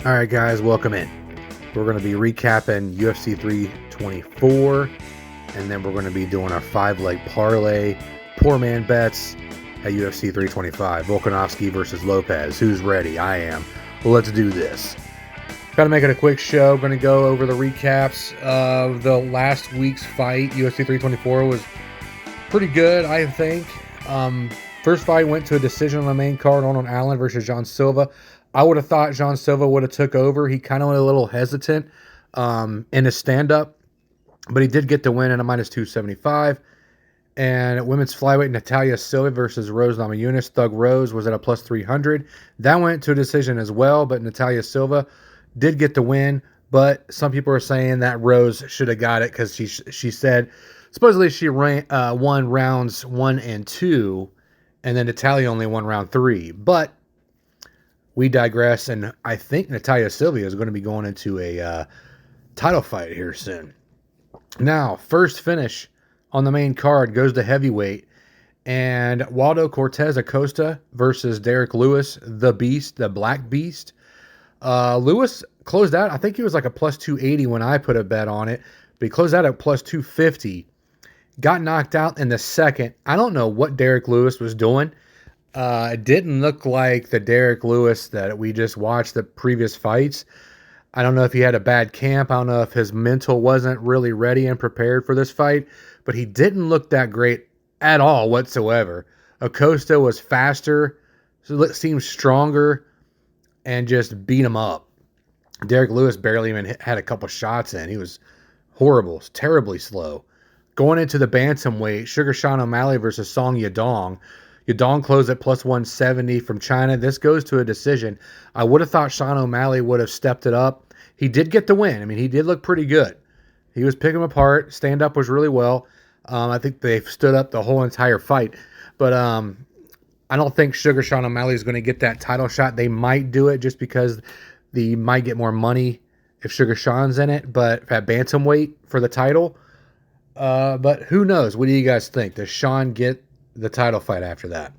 All right, guys, welcome in. We're going to be recapping UFC 324, and then we're going to be doing our 5-leg parlay, poor man bets at UFC 325. Volkanovski versus Lopes. Who's ready? I am. Well, let's do this. Got to make it a quick show. Going to go over the recaps of the last week's fight. UFC 324 was pretty good, I think. First fight went to a decision on the main card, Arnold Allen versus John Silva. I would have thought John Silva would have took over. He kind of went a little hesitant in his stand-up, but he did get the win at a minus 275. And at women's flyweight, Natalia Silva versus Rose Namajunas. Thug Rose was at a plus 300. That went to a decision as well, but Natalia Silva did get the win. But some people are saying that Rose should have got it because she said supposedly she won rounds 1 and 2, and then Natalia only won round 3. But we digress, and I think Natalia Silva is going to be going into a title fight here soon. Now, first finish on the main card goes to heavyweight, and Waldo Cortez Acosta versus Derek Lewis, the Beast, the Black Beast. Lewis closed out, I think he was like a plus 280 when I put a bet on it, but he closed out at plus 250. Got knocked out in the second. I don't know what Derek Lewis was doing. It didn't look like the Derek Lewis that we just watched the previous fights. I don't know if he had a bad camp. I don't know if his mental wasn't really ready and prepared for this fight, but he didn't look that great at all whatsoever. Acosta was faster, seemed stronger, and just beat him up. Derek Lewis barely even had a couple shots in. He was horrible, terribly slow. Going into the bantamweight, Sugar Sean O'Malley versus Song Yadong. Yadong closed at plus 170 from China. This goes to a decision. I would have thought Sean O'Malley would have stepped it up. He did get the win. I mean, he did look pretty good. He was picking him apart. Stand-up was really well. I think they stood up the whole entire fight. But I don't think Sugar Sean O'Malley is going to get that title shot. They might do it just because they might get more money if Sugar Sean's in it. But at bantamweight for the title. But who knows? What do you guys think? Does Sean get the title fight after that?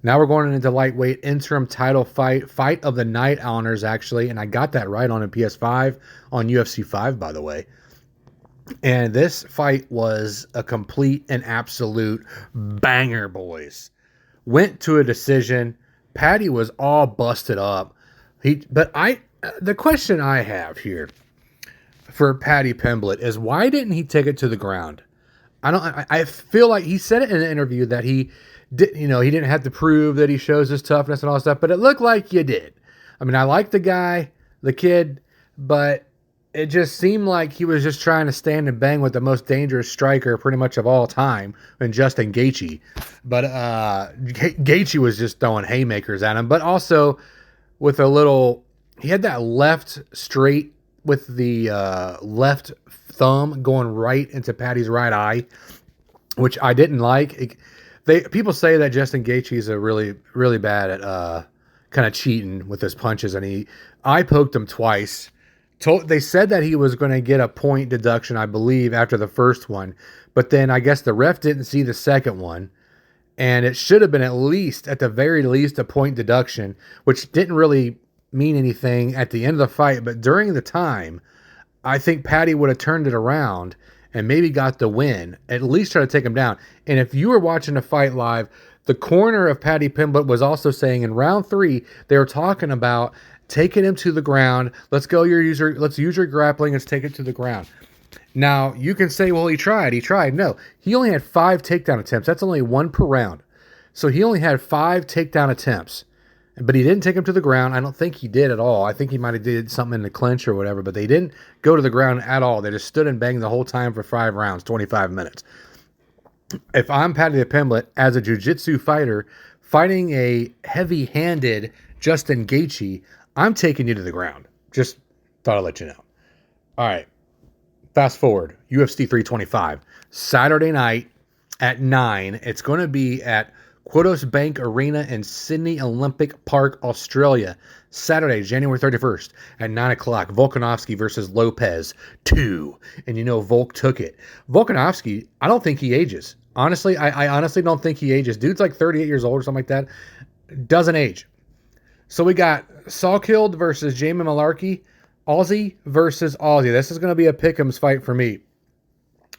Now we're going into lightweight interim title fight of the night honors, actually, and I got that right on a PS5 on UFC 5, by the way. And this fight was a complete and absolute banger, boys. Went to a decision. Patty was all busted up. The question I have here for Paddy Pimblett is, why didn't he take it to the ground? I feel like he said it in an interview that he didn't have to prove that he shows his toughness and all that stuff, but it looked like you did. I mean, I like the guy, the kid, but it just seemed like he was just trying to stand and bang with the most dangerous striker pretty much of all time, and Justin Gaethje. But Gaethje was just throwing haymakers at him, but also with he had that left straight with the left thumb going right into Patty's right eye, which I didn't like. People say that Justin Gaethje is a really, really bad at kind of cheating with his punches, and I poked him twice. They said that he was going to get a point deduction, I believe, after the first one, but then I guess the ref didn't see the second one, and it should have been at the very least, a point deduction, which didn't really mean anything at the end of the fight, but during the time, I think Patty would have turned it around and maybe got the win, at least try to take him down. And if you were watching the fight live, the corner of Paddy Pimblett was also saying in round 3, they were talking about taking him to the ground. Let's use your grappling. Let's take it to the ground. Now, you can say, well, he tried. No, he only had 5 takedown attempts. That's only 1 per round. So he only had 5 takedown attempts. But he didn't take him to the ground. I don't think he did at all. I think he might have did something in the clinch or whatever, but they didn't go to the ground at all. They just stood and banged the whole time for 5 rounds, 25 minutes. If I'm Paddy Pimblett as a jiu-jitsu fighter fighting a heavy-handed Justin Gaethje, I'm taking you to the ground. Just thought I'd let you know. All right. Fast forward. UFC 325. Saturday night at 9. It's going to be at Qudos Bank Arena in Sydney Olympic Park, Australia. Saturday, January 31st at 9 o'clock. Volkanovski versus Lopes 2. And Volk took it. Volkanovski, I don't think he ages. Honestly, I honestly don't think he ages. Dude's like 38 years old or something like that. Doesn't age. So we got Sawkilled versus Jamie Malarkey, Aussie versus Aussie. This is going to be a Pickems fight for me.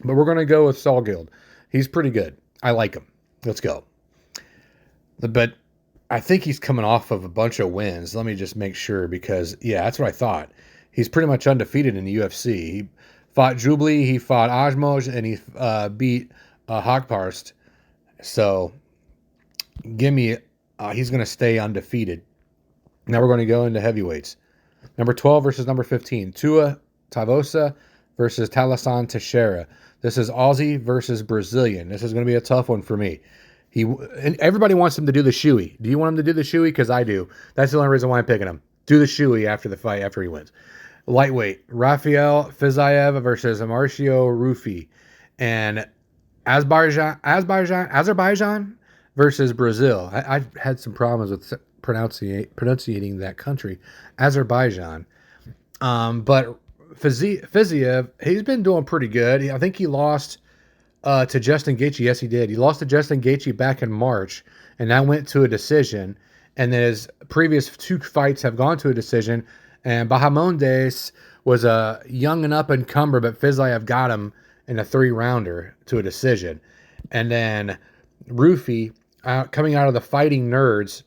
But we're going to go with Sawkilled. He's pretty good. I like him. Let's go. But I think he's coming off of a bunch of wins. Let me just make sure because, yeah, that's what I thought. He's pretty much undefeated in the UFC. He fought Jubilee, he fought Ajmoj, and he beat Hawkparst. So, give me, he's going to stay undefeated. Now we're going to go into heavyweights. Number 12 versus number 15. Tua Tavosa versus Talasan Teixeira. This is Aussie versus Brazilian. This is going to be a tough one for me. And everybody wants him to do the shoey. Do you want him to do the shoey? Because I do. That's the only reason why I'm picking him. Do the shoey after the fight, after he wins. Lightweight. Rafael Fiziev versus Marcio Rufi. And Azerbaijan versus Brazil. I had some problems with pronouncing that country. Azerbaijan. But Fiziev, he's been doing pretty good. I think he lost to Justin Gaethje. Yes, he did. He lost to Justin Gaethje back in March, and that went to a decision. And then his previous 2 fights have gone to a decision. And Bahamondes was a young and up-and-comer, but Fiziev got him in a 3-rounder to a decision. And then Rufi, coming out of the Fighting Nerds,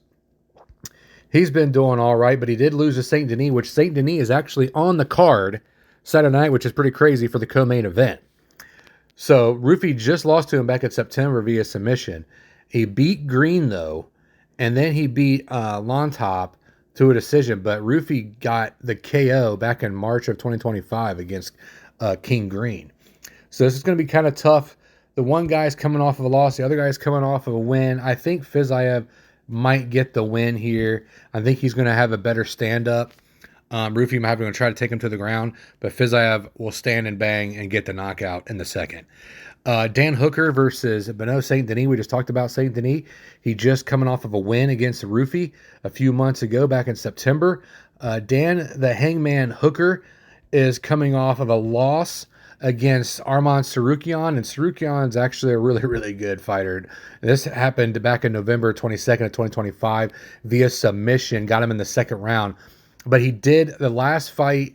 he's been doing all right, but he did lose to St. Denis, which St. Denis is actually on the card Saturday night, which is pretty crazy for the co-main event. So Rufi just lost to him back in September via submission. He beat Green, though, and then he beat Lontop to a decision, but Rufi got the KO back in March of 2025 against King Green. So this is going to be kind of tough. The one guy's coming off of a loss. The other guy's coming off of a win. I think Fiziev might get the win here. I think he's going to have a better stand-up. Rufi might be going to try to take him to the ground, but Fiziev will stand and bang and get the knockout in the second. Dan Hooker versus Benoit St. Denis. We just talked about St. Denis. He just coming off of a win against Rufi a few months ago back in September. Dan the Hangman Hooker is coming off of a loss against Arman Tsarukyan, and Tsarukyan's actually a really, really good fighter. This happened back in November 22nd of 2025 via submission, got him in the second round. But he did, the last fight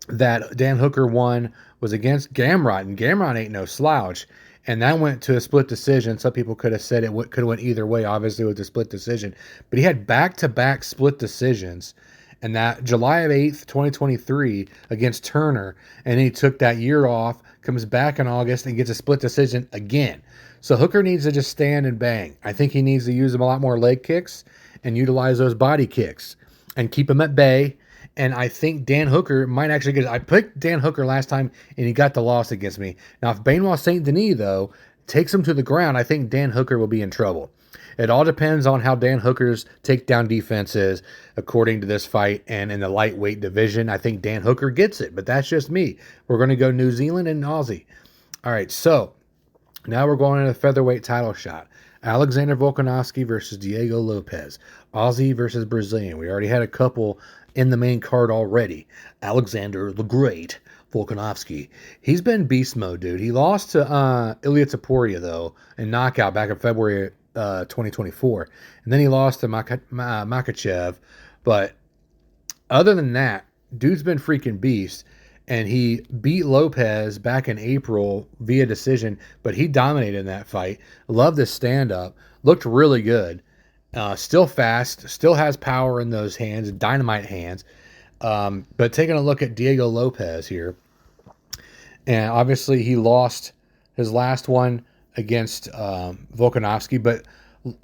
that Dan Hooker won was against Gamrot, and Gamrot ain't no slouch. And that went to a split decision. Some people could have said it could have went either way, obviously, with the split decision. But he had back-to-back split decisions. And that July of 8th, 2023 against Turner. And he took that year off, comes back in August and gets a split decision again. So Hooker needs to just stand and bang. I think he needs to use a lot more leg kicks and utilize those body kicks and keep him at bay. And I think Dan Hooker might actually get it. I picked Dan Hooker last time, and he got the loss against me. Now, if Benoit St. Denis, though, takes him to the ground, I think Dan Hooker will be in trouble. It all depends on how Dan Hooker's takedown defense is, according to this fight. And in the lightweight division, I think Dan Hooker gets it. But that's just me. We're going to go New Zealand and Aussie. All right, so now we're going into the featherweight title shot. Alexander Volkanovski versus Diego Lopes. Aussie versus Brazilian. We already had a couple in the main card already. Alexander the Great Volkanovski. He's been beast mode, dude. He lost to Ilia Topuria, though, in knockout back in February 2024. And then he lost to Makachev. But other than that, dude's been freaking beast. And he beat Lopez back in April via decision, but he dominated in that fight. Loved his stand-up. Looked really good. Still fast. Still has power in those hands, dynamite hands. But taking a look at Diego Lopez here, and obviously he lost his last one against Volkanovski, but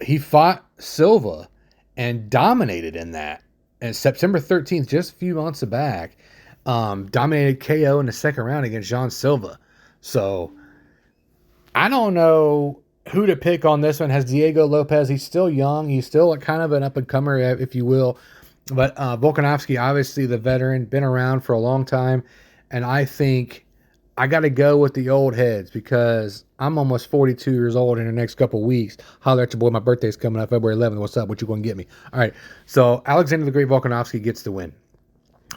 he fought Silva and dominated in that. And September 13th, just a few months back, dominated KO in the second round against Jean Silva. So I don't know who to pick on this one. Has Diego Lopez, he's still young. He's still kind of an up-and-comer, if you will. But Volkanovski, obviously the veteran, been around for a long time. And I think I got to go with the old heads because I'm almost 42 years old in the next couple of weeks. Holler at your boy. My birthday's coming up February 11th. What's up? What you going to get me? All right. So Alexander the Great Volkanovski gets the win.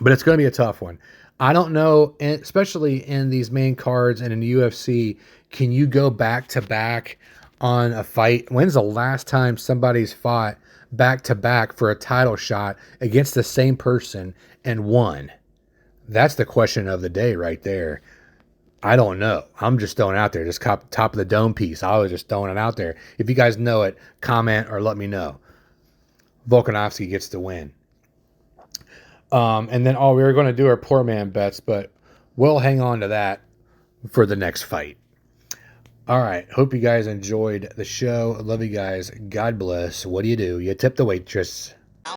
But it's going to be a tough one. I don't know, especially in these main cards and in the UFC, can you go back-to-back on a fight? When's the last time somebody's fought back to back for a title shot against the same person and won? That's the question of the day right there. I don't know. I'm just throwing it out there. Just top of the dome piece. I was just throwing it out there. If you guys know it, comment or let me know. Volkanovski gets the win. And then, we were going to do our poor man bets, but we'll hang on to that for the next fight. All right. Hope you guys enjoyed the show. Love you guys. God bless. What do? You tip the waitress.